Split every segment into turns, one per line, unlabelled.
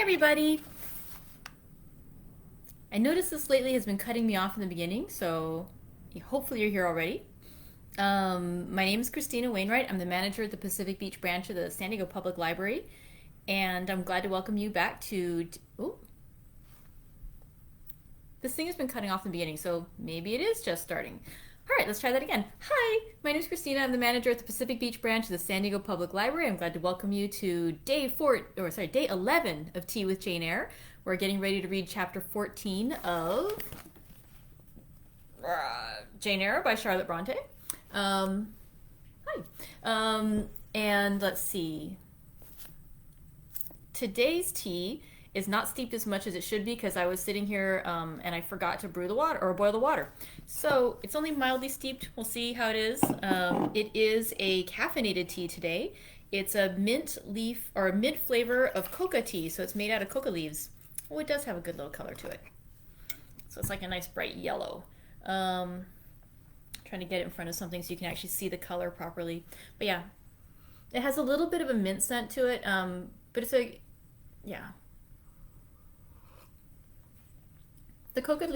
everybody! I noticed this lately has been cutting me off in the beginning, so hopefully you're here already. My name is Christina Wainwright. I'm the manager at the Pacific Beach branch of the San Diego Public Library, and I'm glad to welcome you back to... Oh, this thing has been cutting off in the beginning, so maybe it is just starting. All right, let's try that again. Hi, my name is Christina. I'm the manager at the Pacific Beach branch of the San Diego Public Library. I'm glad to welcome you to day 11 of Tea with Jane Eyre. We're getting ready to read chapter 14 of Jane Eyre by Charlotte Brontë. Hi. And let's see. Today's tea is not steeped as much as it should be because I was sitting here and I forgot to brew the water or boil the water. So it's only mildly steeped. We'll see how it is. It is a caffeinated tea today. It's a mint leaf or a mint flavor of coca tea. So it's made out of coca leaves. Oh, it does have a good little color to it. So it's like a nice bright yellow. Trying to get it in front of something so you can actually see the color properly. But yeah, it has a little bit of a mint scent to it. But it's yeah. The coca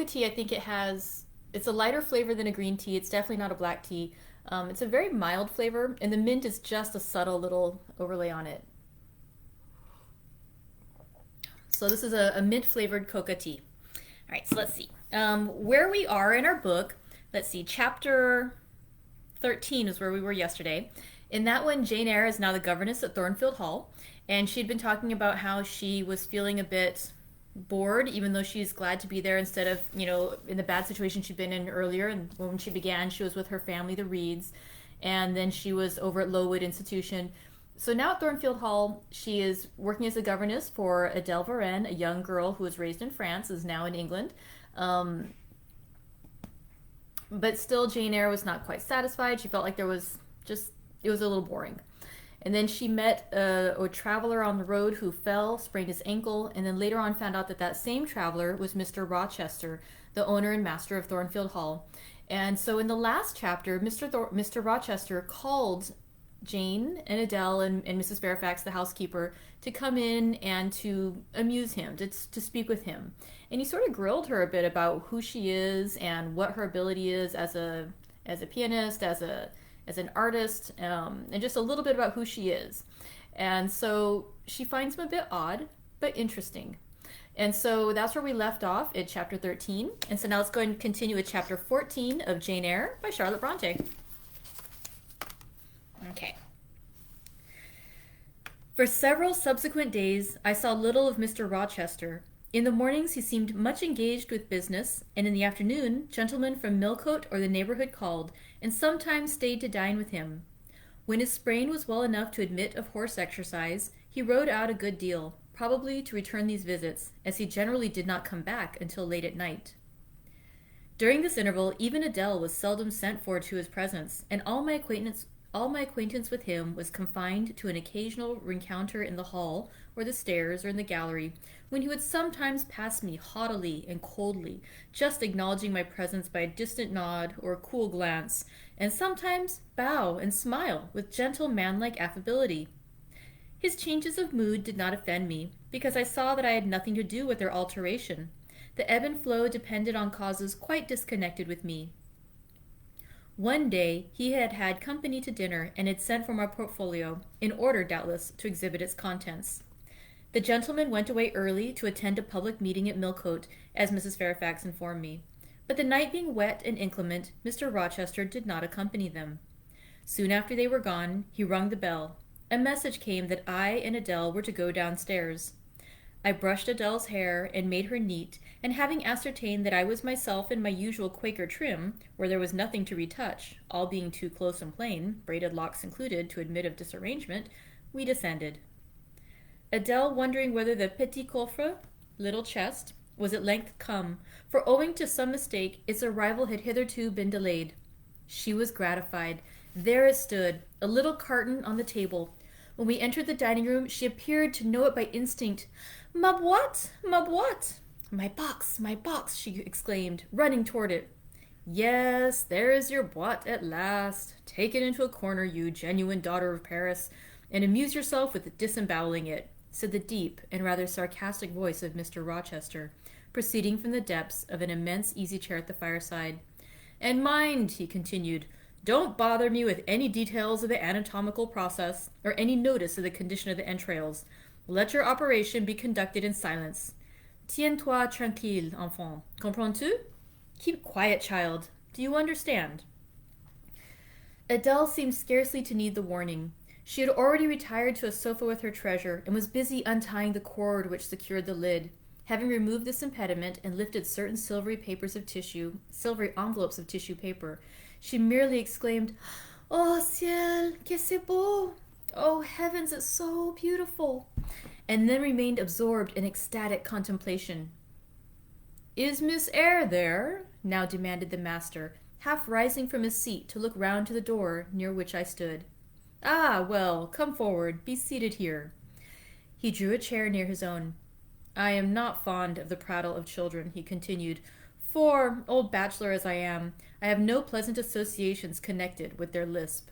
tea, I think it's a lighter flavor than a green tea. It's definitely not a black tea. It's a very mild flavor, and the mint is just a subtle little overlay on it. So this is a mint flavored coca tea. All right, so let's see. Where we are in our book, let's see, chapter 13 is where we were yesterday. In that one, Jane Eyre is now the governess at Thornfield Hall, and she'd been talking about how she was feeling a bit bored, even though she's glad to be there instead of, in the bad situation she'd been in earlier. And when she began, she was with her family, the Reeds, and then she was over at Lowood Institution. So now at Thornfield Hall, she is working as a governess for Adele Varenne, a young girl who was raised in France, is now in England. But still, Jane Eyre was not quite satisfied. She felt like it was a little boring. And then she met a traveler on the road who fell, sprained his ankle, and then later on found out that same traveler was Mr. Rochester, the owner and master of Thornfield Hall. And so in the last chapter, Mr. Rochester called Jane and Adele and Mrs. Fairfax, the housekeeper, to come in and to amuse him, to speak with him. And he sort of grilled her a bit about who she is and what her ability is as a pianist, as an artist, and just a little bit about who she is. And so she finds him a bit odd, but interesting. And so that's where we left off at chapter 13. And so now let's go and continue with chapter 14 of Jane Eyre by Charlotte Brontë. Okay. For several subsequent days, I saw little of Mr. Rochester. In the mornings, he seemed much engaged with business, and in the afternoon, gentlemen from Millcote or the neighborhood called, and sometimes stayed to dine with him. When his sprain was well enough to admit of horse exercise, he rode out a good deal, probably to return these visits, as he generally did not come back until late at night. During this interval, even Adele was seldom sent for to his presence, and all my acquaintance with him was confined to an occasional rencounter in the hall, or the stairs, or in the gallery, when he would sometimes pass me haughtily and coldly, just acknowledging my presence by a distant nod or a cool glance, and sometimes bow and smile with gentle manlike affability. His changes of mood did not offend me, because I saw that I had nothing to do with their alteration. The ebb and flow depended on causes quite disconnected with me. One day he had had company to dinner and had sent for my portfolio, in order, doubtless, to exhibit its contents. The gentleman went away early to attend a public meeting at Millcote, as Mrs. Fairfax informed me. But the night being wet and inclement, Mr. Rochester did not accompany them. Soon after they were gone, he rung the bell. A message came that I and Adele were to go downstairs. I brushed Adele's hair and made her neat, and having ascertained that I was myself in my usual Quaker trim, where there was nothing to retouch, all being too close and plain, braided locks included, to admit of disarrangement, we descended. Adele wondering whether the petit coffre, little chest, was at length come, for owing to some mistake its arrival had hitherto been delayed. She was gratified. There it stood, a little carton on the table. When we entered the dining room, she appeared to know it by instinct. "Ma boîte! Ma boîte!" My box, she exclaimed, running toward it. "Yes, there is your boîte at last. Take it into a corner, you genuine daughter of Paris, and amuse yourself with disemboweling it. said the deep and rather sarcastic voice of Mr. Rochester, proceeding from the depths of an immense easy-chair at the fireside. "And mind," he continued, "don't bother me with any details of the anatomical process, or any notice of the condition of the entrails. Let your operation be conducted in silence. Tiens-toi tranquille, enfant. Comprends-tu? Keep quiet, child. Do you understand?" Adele seemed scarcely to need the warning. She had already retired to a sofa with her treasure, and was busy untying the cord which secured the lid. Having removed this impediment and lifted certain silvery envelopes of tissue paper, she merely exclaimed, "Oh, ciel, que c'est beau! Oh, heavens, it's so beautiful!" and then remained absorbed in ecstatic contemplation. "Is Miss Eyre there?" now demanded the master, half rising from his seat to look round to the door near which I stood. "Ah, well, come forward, be seated here." He drew a chair near his own. "I am not fond of the prattle of children," he continued, "for, old bachelor as I am, I have no pleasant associations connected with their lisp.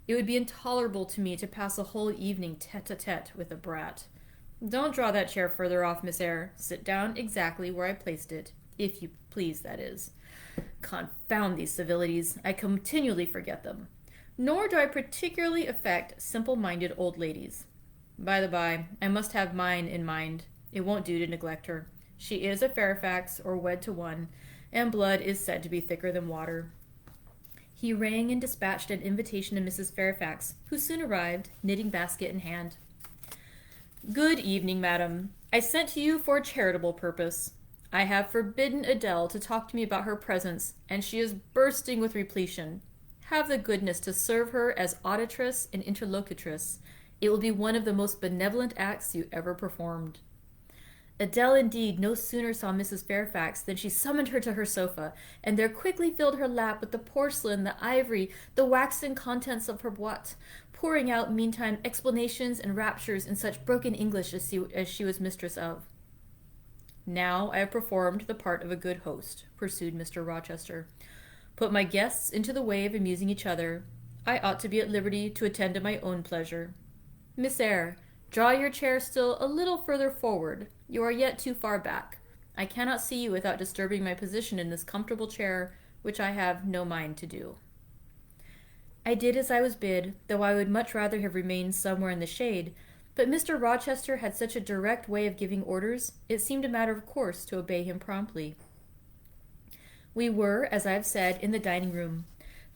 It would be intolerable to me to pass a whole evening tete-a-tete with a brat. Don't draw that chair further off, Miss Eyre. Sit down exactly where I placed it, if you please, that is. Confound these civilities, I continually forget them. Nor do I particularly affect simple-minded old ladies. By the by, I must have mine in mind. It won't do to neglect her. She is a Fairfax, or wed to one, and blood is said to be thicker than water." He rang and dispatched an invitation to Mrs. Fairfax, who soon arrived, knitting basket in hand. "Good evening, madam. I sent to you for a charitable purpose. I have forbidden Adele to talk to me about her presents, and she is bursting with repletion. Have the goodness to serve her as auditress and interlocutress. It will be one of the most benevolent acts you ever performed." Adele, indeed, no sooner saw Mrs. Fairfax than she summoned her to her sofa, and there quickly filled her lap with the porcelain, the ivory, the waxen contents of her boîte, pouring out, meantime, explanations and raptures in such broken English as she was mistress of. "Now I have performed the part of a good host," pursued Mr. Rochester. "Put my guests into the way of amusing each other. I ought to be at liberty to attend to my own pleasure. Miss Eyre, draw your chair still a little further forward. You are yet too far back. I cannot see you without disturbing my position in this comfortable chair, which I have no mind to do." I did as I was bid, though I would much rather have remained somewhere in the shade, but Mr. Rochester had such a direct way of giving orders, it seemed a matter of course to obey him promptly. We were, as I have said, in the dining-room.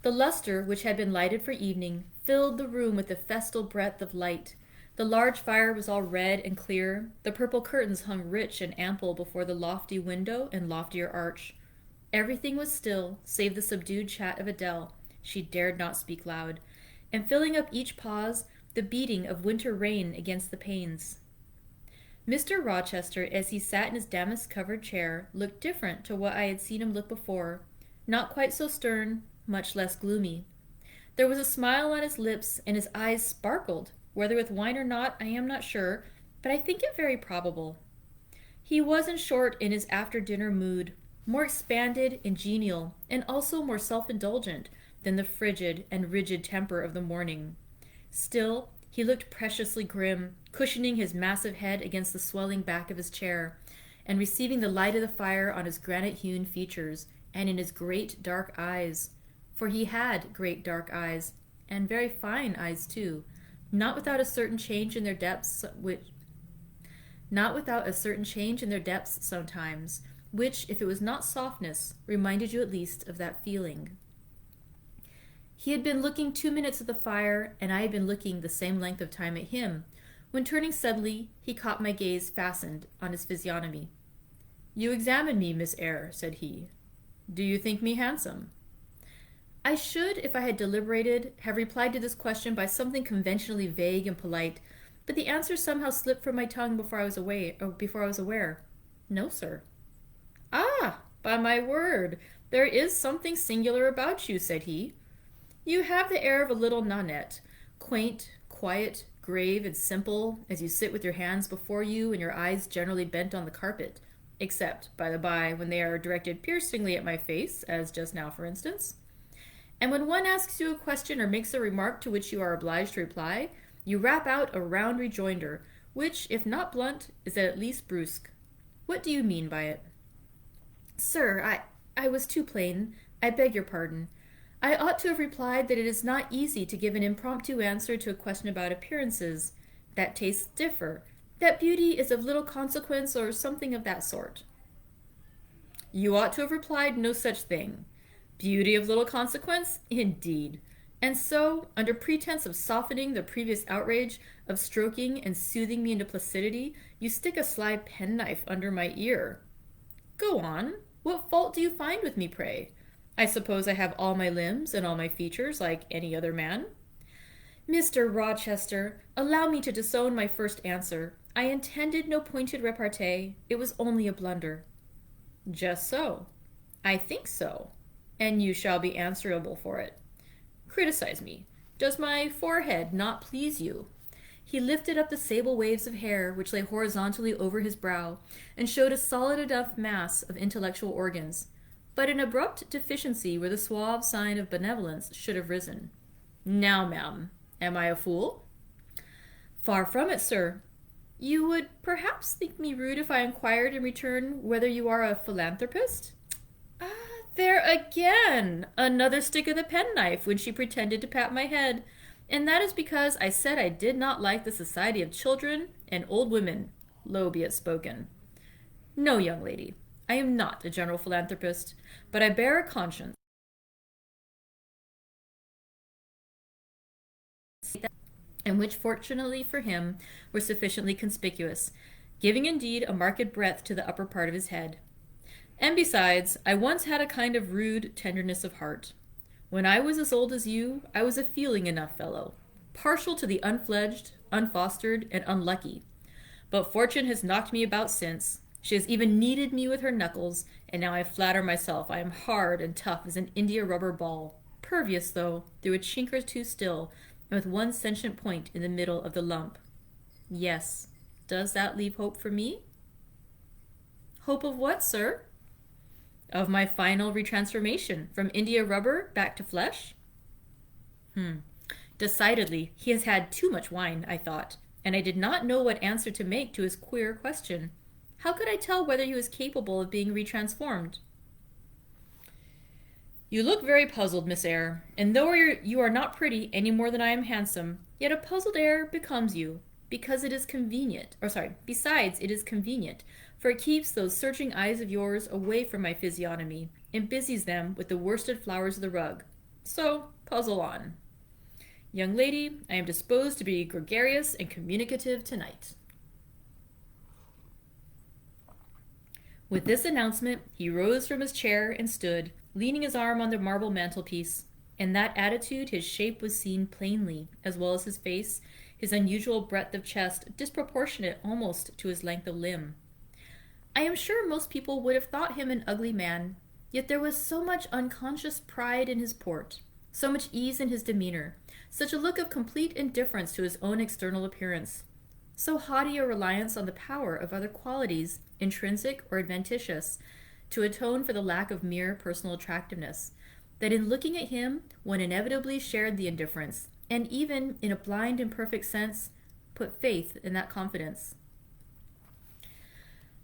The lustre, which had been lighted for evening, filled the room with a festal breadth of light. The large fire was all red and clear. The purple curtains hung rich and ample before the lofty window and loftier arch. Everything was still, save the subdued chat of Adele. She dared not speak loud. And filling up each pause, the beating of winter rain against the panes. Mr. Rochester, as he sat in his damask-covered chair, looked different to what I had seen him look before. Not quite so stern, much less gloomy. There was a smile on his lips, and his eyes sparkled. Whether with wine or not, I am not sure, but I think it very probable. He was, in short, in his after-dinner mood, more expanded and genial, and also more self-indulgent than the frigid and rigid temper of the morning. Still, he looked preciously grim, cushioning his massive head against the swelling back of his chair, and receiving the light of the fire on his granite-hewn features, and in his great dark eyes. For he had great dark eyes, and very fine eyes too, not without a certain change in their depths sometimes, which, if it was not softness, reminded you at least of that feeling. He had been looking 2 minutes at the fire, and I had been looking the same length of time at him, when turning suddenly, he caught my gaze fastened on his physiognomy. "You examine me, Miss Eyre," said he. "Do you think me handsome?" I should, if I had deliberated, have replied to this question by something conventionally vague and polite, but the answer somehow slipped from my tongue before I was aware. "No, sir." "Ah, by my word, there is something singular about you," said he. "You have the air of a little nonette, quaint, quiet, grave, and simple, as you sit with your hands before you and your eyes generally bent on the carpet, except, by the by, when they are directed piercingly at my face, as just now, for instance. And when one asks you a question or makes a remark to which you are obliged to reply, you rap out a round rejoinder, which, if not blunt, is at least brusque. What do you mean by it? Sir, I was too plain. I beg your pardon. I ought to have replied that it is not easy to give an impromptu answer to a question about appearances, that tastes differ, that beauty is of little consequence, or something of that sort. You ought to have replied no such thing. Beauty of little consequence? Indeed. And so, under pretense of softening the previous outrage, of stroking and soothing me into placidity, you stick a sly penknife under my ear. Go on. What fault do you find with me, pray? I suppose I have all my limbs and all my features like any other man? Mr. Rochester, allow me to disown my first answer. I intended no pointed repartee. It was only a blunder. Just so. I think so. And you shall be answerable for it. Criticize me. Does my forehead not please you? He lifted up the sable waves of hair which lay horizontally over his brow, and showed a solid enough mass of intellectual organs, but an abrupt deficiency where the suave sign of benevolence should have risen. Now, ma'am, am I a fool? Far from it, sir. You would perhaps think me rude if I inquired in return whether you are a philanthropist? Ah, there again! Another stick of the penknife when she pretended to pat my head. And that is because I said I did not like the society of children and old women, low be it spoken. No, young lady, I am not a general philanthropist, but I bear a conscience, and which, fortunately for him, were sufficiently conspicuous, giving indeed a marked breadth to the upper part of his head. And besides, I once had a kind of rude tenderness of heart. When I was as old as you, I was a feeling enough fellow, partial to the unfledged, unfostered, and unlucky. But fortune has knocked me about since. She has even kneaded me with her knuckles, and now I flatter myself I am hard and tough as an india-rubber ball, pervious, though, through a chink or two still, and with one sentient point in the middle of the lump. Yes. Does that leave hope for me? Hope of what, sir? Of my final retransformation from India rubber back to flesh? Decidedly, he has had too much wine, I thought, and I did not know what answer to make to his queer question. How could I tell whether he was capable of being retransformed? You look very puzzled, Miss Eyre, and though you are not pretty any more than I am handsome, yet a puzzled air becomes you, because it is convenient, besides it is convenient, for it keeps those searching eyes of yours away from my physiognomy, and busies them with the worsted flowers of the rug. So, puzzle on. Young lady, I am disposed to be gregarious and communicative tonight. With this announcement, he rose from his chair and stood, leaning his arm on the marble mantelpiece. In that attitude his shape was seen plainly, as well as his face, his unusual breadth of chest, disproportionate almost to his length of limb. I am sure most people would have thought him an ugly man, yet there was so much unconscious pride in his port, so much ease in his demeanor, such a look of complete indifference to his own external appearance, so haughty a reliance on the power of other qualities, intrinsic or adventitious, to atone for the lack of mere personal attractiveness, that in looking at him one inevitably shared the indifference, and even, in a blind imperfect sense, put faith in that confidence.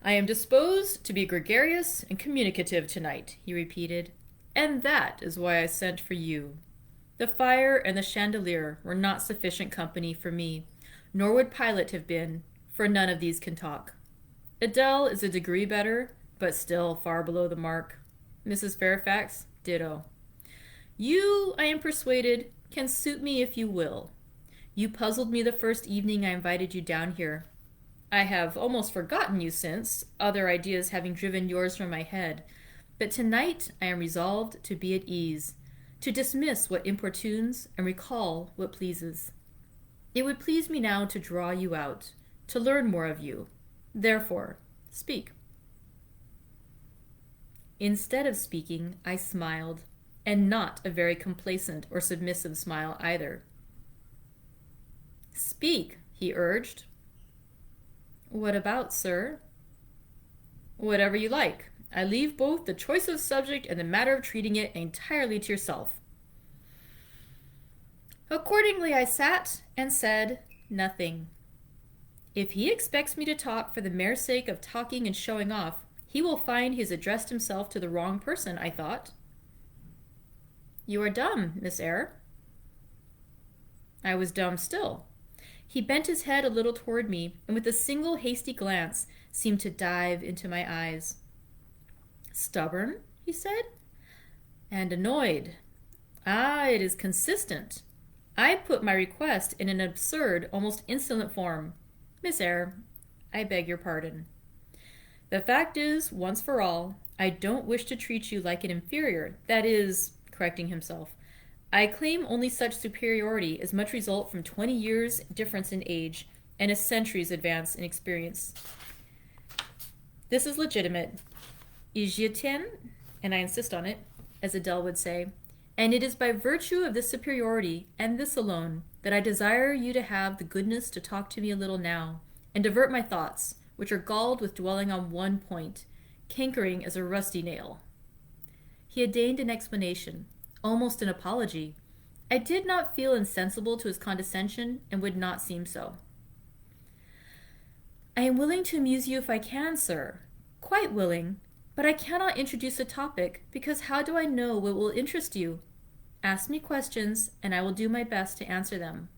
I am disposed to be gregarious and communicative tonight, he repeated, and that is why I sent for you. The fire and the chandelier were not sufficient company for me, nor would Pilate have been, for none of these can talk. Adele is a degree better, but still far below the mark. Mrs. Fairfax, ditto. You, I am persuaded, can suit me if you will. You puzzled me the first evening I invited you down here. I have almost forgotten you since, other ideas having driven yours from my head. But tonight I am resolved to be at ease, to dismiss what importunes and recall what pleases. It would please me now to draw you out, to learn more of you. Therefore, speak. Instead of speaking, I smiled, and not a very complacent or submissive smile either. Speak, he urged. What about, sir? Whatever you like. I leave both the choice of subject and the matter of treating it entirely to yourself. Accordingly, I sat and said nothing. If he expects me to talk for the mere sake of talking and showing off, he will find he has addressed himself to the wrong person, I thought. You are dumb, Miss Eyre. I was dumb still. He bent his head a little toward me, and with a single hasty glance seemed to dive into my eyes. Stubborn, he said, and annoyed. Ah, it is consistent. I put my request in an absurd, almost insolent form. Miss Eyre, I beg your pardon. The fact is, once for all, I don't wish to treat you like an inferior. That is, correcting himself, I claim only such superiority as must result from 20 years' difference in age and a century's advance in experience. This is legitimate. Je tiens, and I insist on it, as Adele would say, and it is by virtue of this superiority, and this alone, that I desire you to have the goodness to talk to me a little now, and divert my thoughts, which are galled with dwelling on one point, cankering as a rusty nail. He had deigned an explanation, almost an apology. I did not feel insensible to his condescension, and would not seem so. I am willing to amuse you if I can, sir. Quite willing. But I cannot introduce a topic, because how do I know what will interest you? Ask me questions, and I will do my best to answer them.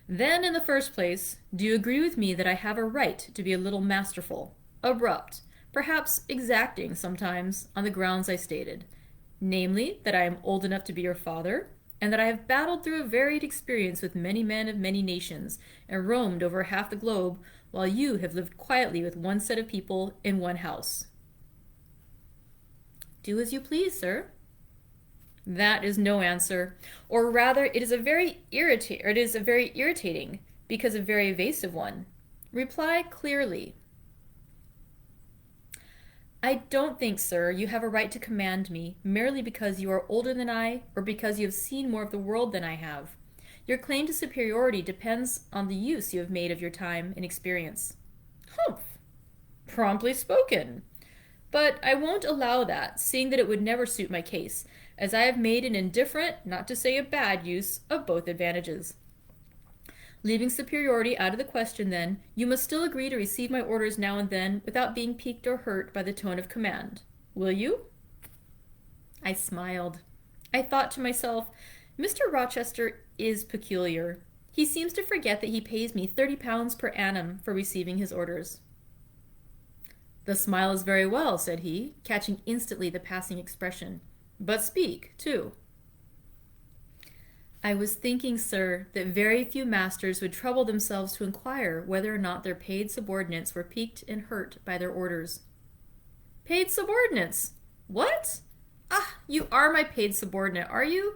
Then, in the first place, do you agree with me that I have a right to be a little masterful, abrupt, perhaps exacting sometimes, on the grounds I stated, namely, that I am old enough to be your father, and that I have battled through a varied experience with many men of many nations, and roamed over half the globe, while you have lived quietly with one set of people in one house? Do as you please, sir. That is no answer, or rather, it is a very irritating, because a very evasive one. Reply clearly. I don't think, sir, you have a right to command me merely because you are older than I, or because you have seen more of the world than I have. Your claim to superiority depends on the use you have made of your time and experience. Humph! Promptly spoken. But I won't allow that, seeing that it would never suit my case, as I have made an indifferent, not to say a bad use, of both advantages. Leaving superiority out of the question, then, you must still agree to receive my orders now and then without being piqued or hurt by the tone of command. Will you? I smiled. I thought to myself, Mr. Rochester is peculiar. He seems to forget that he pays me £30 per annum for receiving his orders. The smile is very well, said he, catching instantly the passing expression. But speak, too. I was thinking, sir, that very few masters would trouble themselves to inquire whether or not their paid subordinates were piqued and hurt by their orders. Paid subordinates? What? Ah, you are my paid subordinate, are you?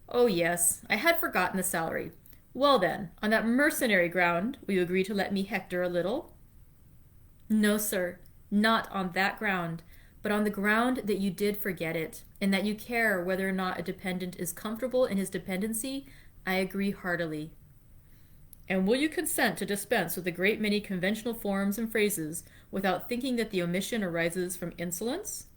Oh, yes, I had forgotten the salary. Well then, on that mercenary ground, will you agree to let me hector a little? No, sir, not on that ground, but on the ground that you did forget it, and that you care whether or not a dependent is comfortable in his dependency, I agree heartily. And will you consent to dispense with a great many conventional forms and phrases without thinking that the omission arises from insolence?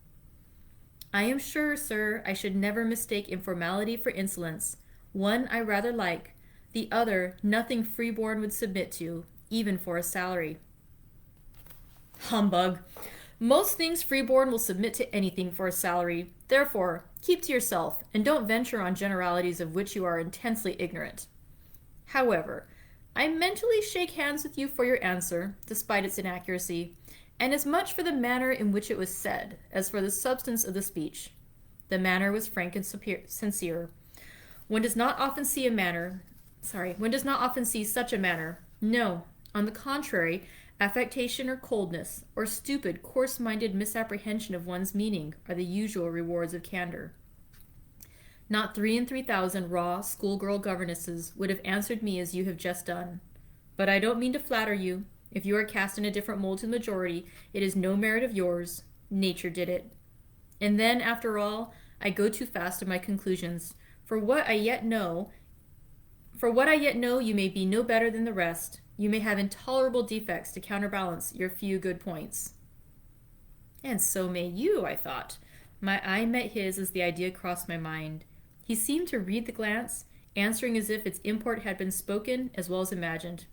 I am sure, sir, I should never mistake informality for insolence. One I rather like, the other nothing freeborn would submit to, even for a salary. Humbug! Most things freeborn will submit to anything for a salary. Therefore, keep to yourself, and don't venture on generalities of which you are intensely ignorant. However, I mentally shake hands with you for your answer, despite its inaccuracy, and as much for the manner in which it was said as for the substance of the speech. The manner was frank and sincere. One does not often see such a manner. No, on the contrary, affectation or coldness, or stupid, coarse-minded misapprehension of one's meaning are the usual rewards of candor. Not 3 in 3,000 raw schoolgirl governesses would have answered me as you have just done. But I don't mean to flatter you. If you are cast in a different mold to the majority, it is no merit of yours. Nature did it. And then, after all, I go too fast in my conclusions. For what I yet know, you may be no better than the rest. You may have intolerable defects to counterbalance your few good points. And so may you, I thought. My eye met his as the idea crossed my mind. He seemed to read the glance, answering as if its import had been spoken as well as imagined.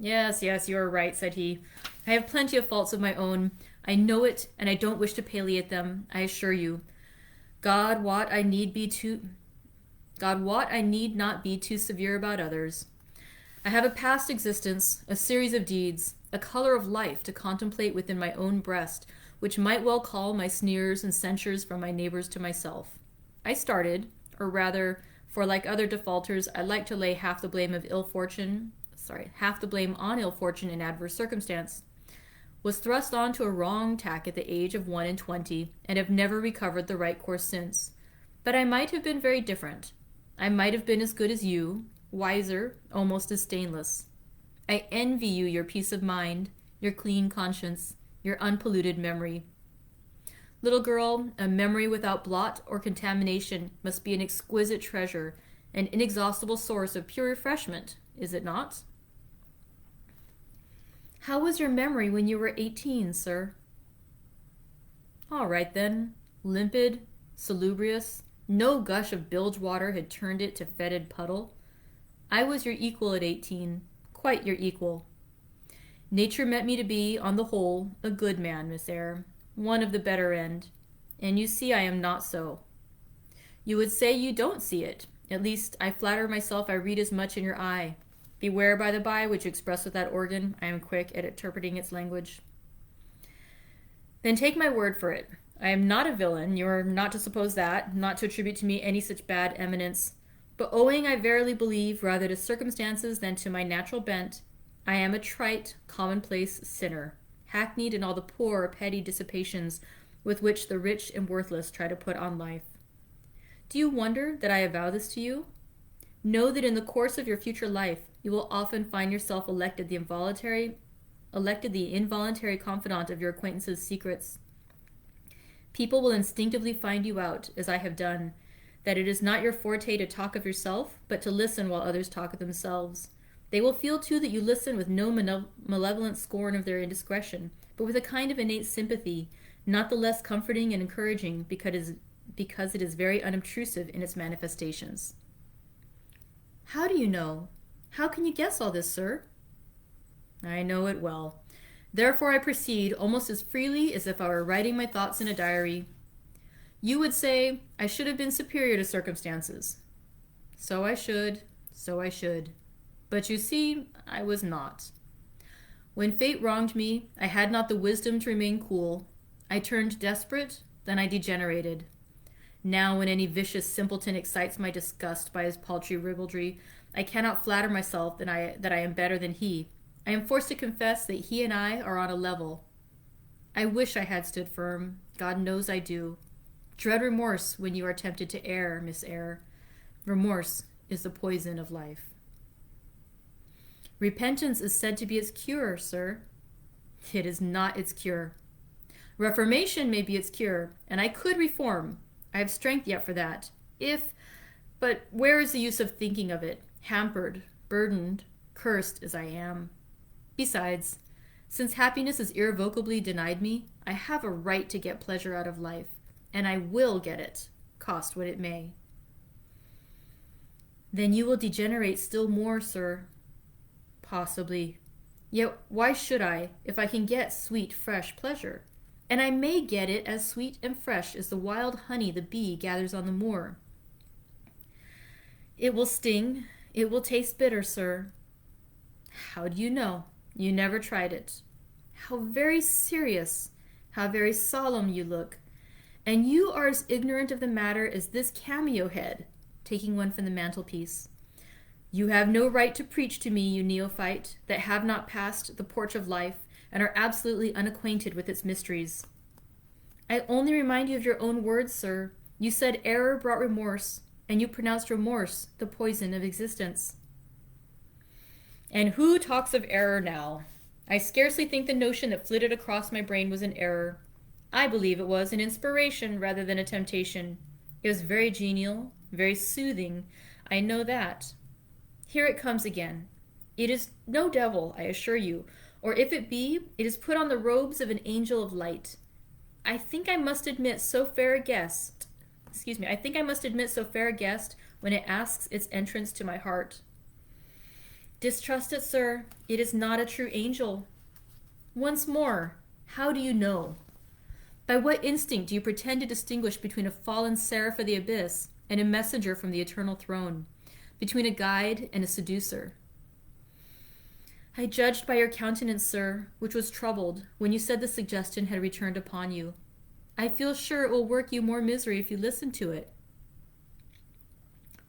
Yes, yes, you are right, said he. I have plenty of faults of my own. I know it, and I don't wish to palliate them, I assure you. God wot I need be too God wot I need not be too severe about others. I have a past existence, a series of deeds, a color of life to contemplate within my own breast, which might well call my sneers and censures from my neighbors to myself. I started, or rather, for like other defaulters, I like to lay half the blame on ill fortune in adverse circumstance, was thrust on to a wrong tack at the age of 21, and have never recovered the right course since. But I might have been very different. I might have been as good as you, wiser, almost as stainless. I envy you your peace of mind, your clean conscience, your unpolluted memory. Little girl, a memory without blot or contamination must be an exquisite treasure, an inexhaustible source of pure refreshment, is it not? How was your memory when you were 18, sir? All right, then. Limpid, salubrious, no gush of bilge water had turned it to fetid puddle. I was your equal at 18, quite your equal. Nature meant me to be, on the whole, a good man, Miss Eyre, one of the better end, and you see I am not so. You would say you don't see it. At least, I flatter myself I read as much in your eye. Beware, by the by, which you express with that organ. I am quick at interpreting its language. Then take my word for it. I am not a villain. You are not to suppose that, not to attribute to me any such bad eminence. But owing, I verily believe, rather to circumstances than to my natural bent, I am a trite, commonplace sinner, hackneyed in all the poor, petty dissipations with which the rich and worthless try to put on life. Do you wonder that I avow this to you? Know that in the course of your future life, you will often find yourself elected the involuntary confidant of your acquaintances' secrets. People will instinctively find you out, as I have done, that it is not your forte to talk of yourself, but to listen while others talk of themselves. They will feel, too, that you listen with no malevolent scorn of their indiscretion, but with a kind of innate sympathy, not the less comforting and encouraging because it is very unobtrusive in its manifestations. How do you know? How can you guess all this, sir? I know it well. Therefore I proceed almost as freely as if I were writing my thoughts in a diary. You would say I should have been superior to circumstances. So I should. But you see, I was not. When fate wronged me, I had not the wisdom to remain cool. I turned desperate, then I degenerated. Now, when any vicious simpleton excites my disgust by his paltry ribaldry, I cannot flatter myself that I am better than he. I am forced to confess that he and I are on a level. I wish I had stood firm. God knows I do. Dread remorse when you are tempted to err, Miss Eyre. Remorse is the poison of life. Repentance is said to be its cure, sir. It is not its cure. Reformation may be its cure, and I could reform. I have strength yet for that. But where is the use of thinking of it, hampered, burdened, cursed as I am? Besides, since happiness is irrevocably denied me, I have a right to get pleasure out of life, and I will get it, cost what it may. Then you will degenerate still more, sir. Possibly. Yet why should I, if I can get sweet, fresh pleasure? And I may get it as sweet and fresh as the wild honey the bee gathers on the moor. It will sting, it will taste bitter, sir. How do you know? You never tried it. How very serious, how very solemn you look. And you are as ignorant of the matter as this cameo head, taking one from the mantelpiece. You have no right to preach to me, you neophyte, that have not passed the porch of life and are absolutely unacquainted with its mysteries. I only remind you of your own words, sir. You said error brought remorse, and you pronounced remorse the poison of existence. And who talks of error now? I scarcely think the notion that flitted across my brain was an error. I believe it was an inspiration rather than a temptation. It was very genial, very soothing. I know that. Here it comes again. It is no devil, I assure you, or if it be, it is put on the robes of an angel of light. I think I must admit so fair a guest when it asks its entrance to my heart. Distrust it, sir. It is not a true angel. Once more, how do you know? By what instinct do you pretend to distinguish between a fallen seraph of the abyss and a messenger from the eternal throne, between a guide and a seducer? I judged by your countenance, sir, which was troubled when you said the suggestion had returned upon you. I feel sure it will work you more misery if you listen to it.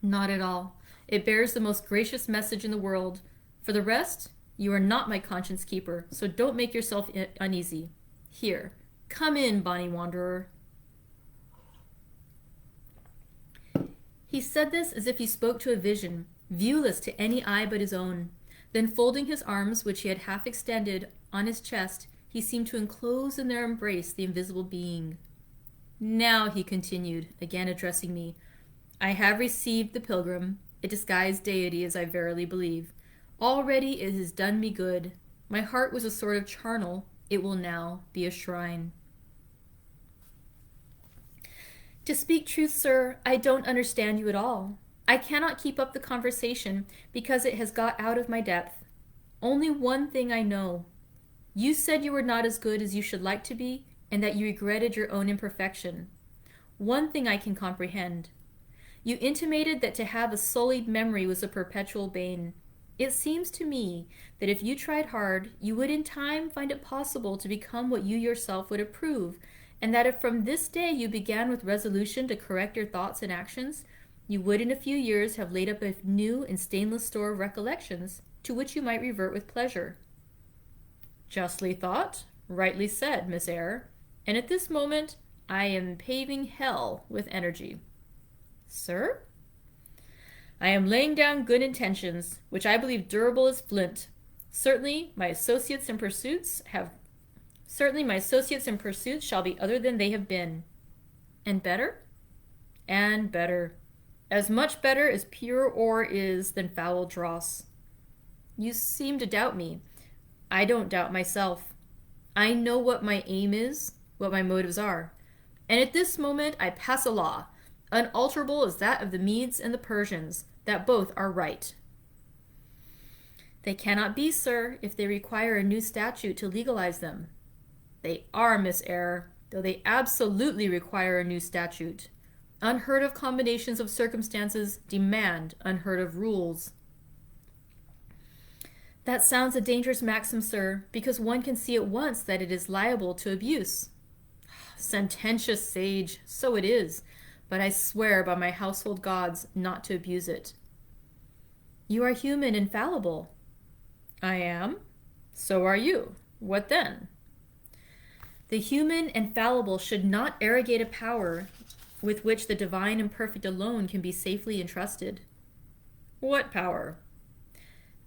Not at all. It bears the most gracious message in the world. For the rest, you are not my conscience keeper, so don't make yourself uneasy. Here, come in, bonny wanderer. He said this as if he spoke to a vision, viewless to any eye but his own. Then folding his arms, which he had half extended, on his chest, he seemed to enclose in their embrace the invisible being. Now, he continued, again addressing me, I have received the pilgrim, a disguised deity, as I verily believe. Already it has done me good. My heart was a sort of charnel. It will now be a shrine. To speak truth, sir, I don't understand you at all. I cannot keep up the conversation because it has got out of my depth. Only one thing I know. You said you were not as good as you should like to be, and that you regretted your own imperfection. One thing I can comprehend. You intimated that to have a sullied memory was a perpetual bane. It seems to me that if you tried hard, you would in time find it possible to become what you yourself would approve, and that if from this day you began with resolution to correct your thoughts and actions, you would in a few years have laid up a new and stainless store of recollections, to which you might revert with pleasure. Justly thought, rightly said, Miss Eyre, and at this moment I am paving hell with energy. Sir? I am laying down good intentions, which I believe durable as flint. Certainly my associates in pursuits shall be other than they have been. And better? And better. As much better as pure ore is than foul dross. You seem to doubt me. I don't doubt myself. I know what my aim is, what my motives are. And at this moment I pass a law, unalterable as that of the Medes and the Persians, that both are right. They cannot be, sir, if they require a new statute to legalize them. They are, Miss Eyre, though they absolutely require a new statute. Unheard of combinations of circumstances demand unheard of rules. That sounds a dangerous maxim, sir, because one can see at once that it is liable to abuse. Sententious sage, so it is, but I swear by my household gods not to abuse it. You are human and fallible. I am. So are you. What then? The human and fallible should not arrogate a power with which the divine and perfect alone can be safely entrusted. What power?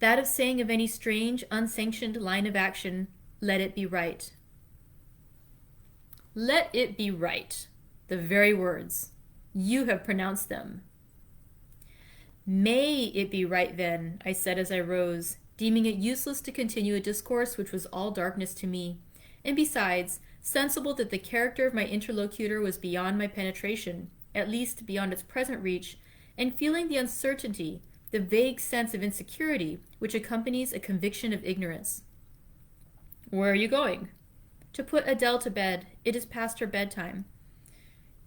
That of saying of any strange, unsanctioned line of action, let it be right. Let it be right. The very words. You have pronounced them. May it be right then, I said as I rose, deeming it useless to continue a discourse which was all darkness to me, and besides, sensible that the character of my interlocutor was beyond my penetration, at least beyond its present reach, and feeling the uncertainty, the vague sense of insecurity which accompanies a conviction of ignorance. Where are you going? To put Adele to bed. It is past her bedtime.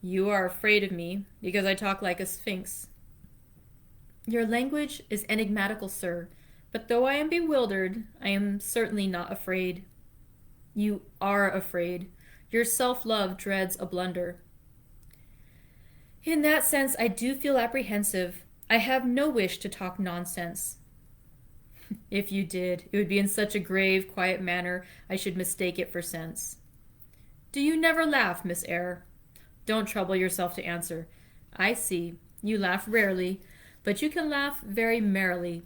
You are afraid of me, because I talk like a sphinx. Your language is enigmatical, sir, but though I am bewildered, I am certainly not afraid. You are afraid. Your self-love dreads a blunder. In that sense, I do feel apprehensive. I have no wish to talk nonsense. If you did, it would be in such a grave, quiet manner I should mistake it for sense. Do you never laugh, Miss Eyre? Don't trouble yourself to answer. I see. You laugh rarely, but you can laugh very merrily.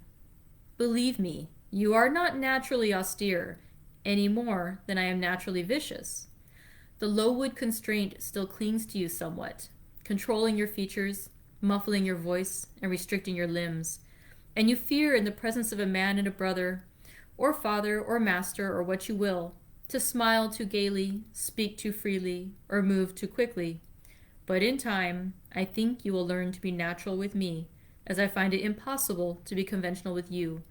Believe me, you are not naturally austere, any more than I am naturally vicious. The Lowood constraint still clings to you somewhat, controlling your features, muffling your voice, and restricting your limbs, and you fear in the presence of a man and a brother, or father, or master, or what you will, to smile too gaily, speak too freely, or move too quickly. But in time, I think you will learn to be natural with me, as I find it impossible to be conventional with you,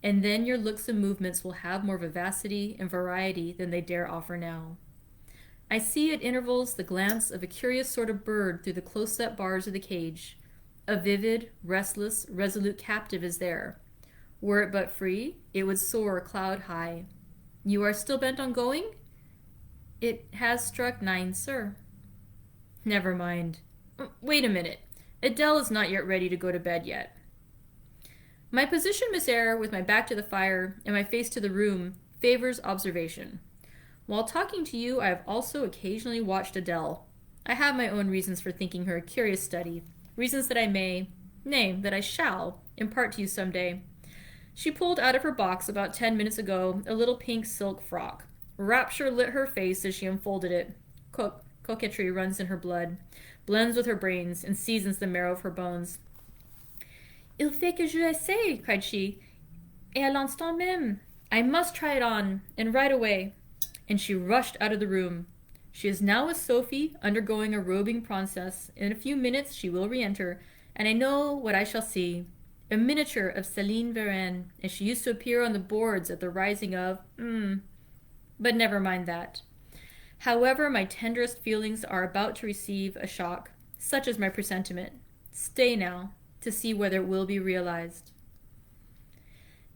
and then your looks and movements will have more vivacity and variety than they dare offer now. I see at intervals the glance of a curious sort of bird through the close-set bars of the cage. A vivid, restless, resolute captive is there. Were it but free, it would soar cloud high. You are still bent on going? It has struck 9, sir. Never mind. Wait a minute. Adele is not yet ready to go to bed yet. My position, Miss Eyre, with my back to the fire and my face to the room, favors observation. While talking to you, I have also occasionally watched Adele. I have my own reasons for thinking her a curious study, reasons that I may, nay, that I shall, impart to you some day. She pulled out of her box about 10 minutes ago a little pink silk frock. Rapture lit her face as she unfolded it. Coquetry runs in her blood, blends with her brains, and seasons the marrow of her bones. Il fait que je essaie, cried she, et à l'instant même. I must try it on, and right away. And she rushed out of the room. She is now with Sophie, undergoing a robing process. In a few minutes she will re-enter, and I know what I shall see. A miniature of Céline Varenne, as she used to appear on the boards at the rising of... But never mind that. However, my tenderest feelings are about to receive a shock. Such is my presentiment. Stay now, to see whether it will be realized.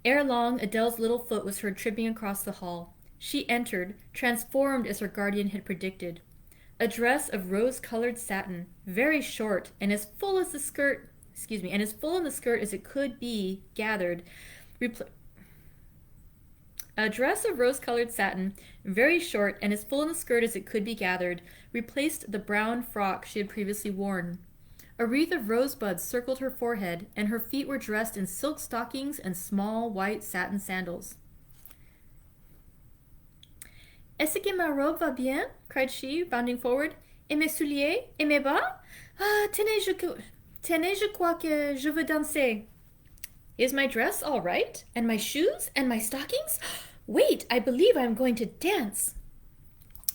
Ere long, Adele's little foot was heard tripping across the hall. She entered, transformed as her guardian had predicted. A dress of rose-colored satin, very short, and as full as the skirt, and as full in the skirt as it could be gathered. A dress of rose-colored satin, very short, and as full in the skirt as it could be gathered, replaced the brown frock she had previously worn. A wreath of rosebuds circled her forehead, and her feet were dressed in silk stockings and small white satin sandals. Est-ce que ma robe va bien? Cried she, bounding forward. Et mes souliers? Et mes bas? Ah, tenez, je crois que je veux danser. Is my dress all right? And my shoes? And my stockings? Wait, I believe I am going to dance.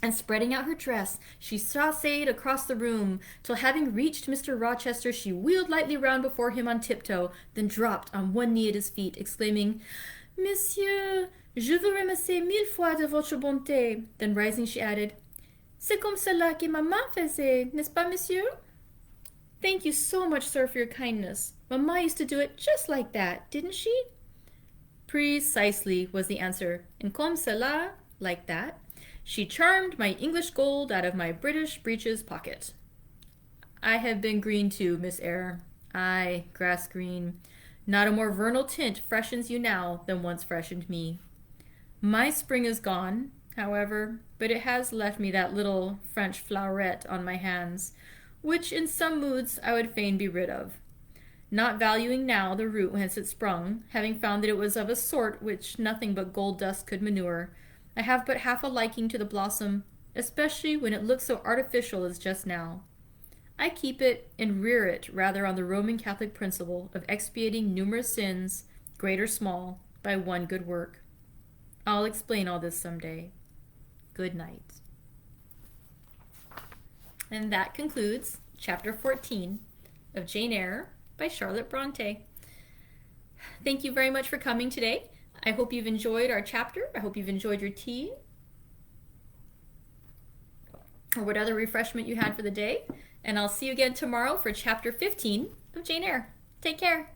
And spreading out her dress, she saussayed across the room, till having reached Mr. Rochester, she wheeled lightly round before him on tiptoe, then dropped on one knee at his feet, exclaiming, Monsieur, je vous remercie 1000 fois de votre bonté. Then rising, she added, C'est comme cela que maman faisait, n'est-ce pas, monsieur? Thank you so much, sir, for your kindness. Mamma used to do it just like that, didn't she? Precisely, was the answer. And comme cela, like that, she charmed my English gold out of my British breeches pocket. I have been green too, Miss Eyre. Aye, grass green. Not a more vernal tint freshens you now than once freshened me. My spring is gone, however, but it has left me that little French floweret on my hands, which in some moods I would fain be rid of. Not valuing now the root whence it sprung, having found that it was of a sort which nothing but gold dust could manure, I have but half a liking to the blossom, especially when it looks so artificial as just now. I keep it and rear it rather on the Roman Catholic principle of expiating numerous sins, great or small, by one good work. I'll explain all this some day. Good night. And that concludes Chapter 14 of Jane Eyre by Charlotte Brontë. Thank you very much for coming today. I hope you've enjoyed our chapter. I hope you've enjoyed your tea or what other refreshment you had for the day. And I'll see you again tomorrow for Chapter 15 of Jane Eyre. Take care.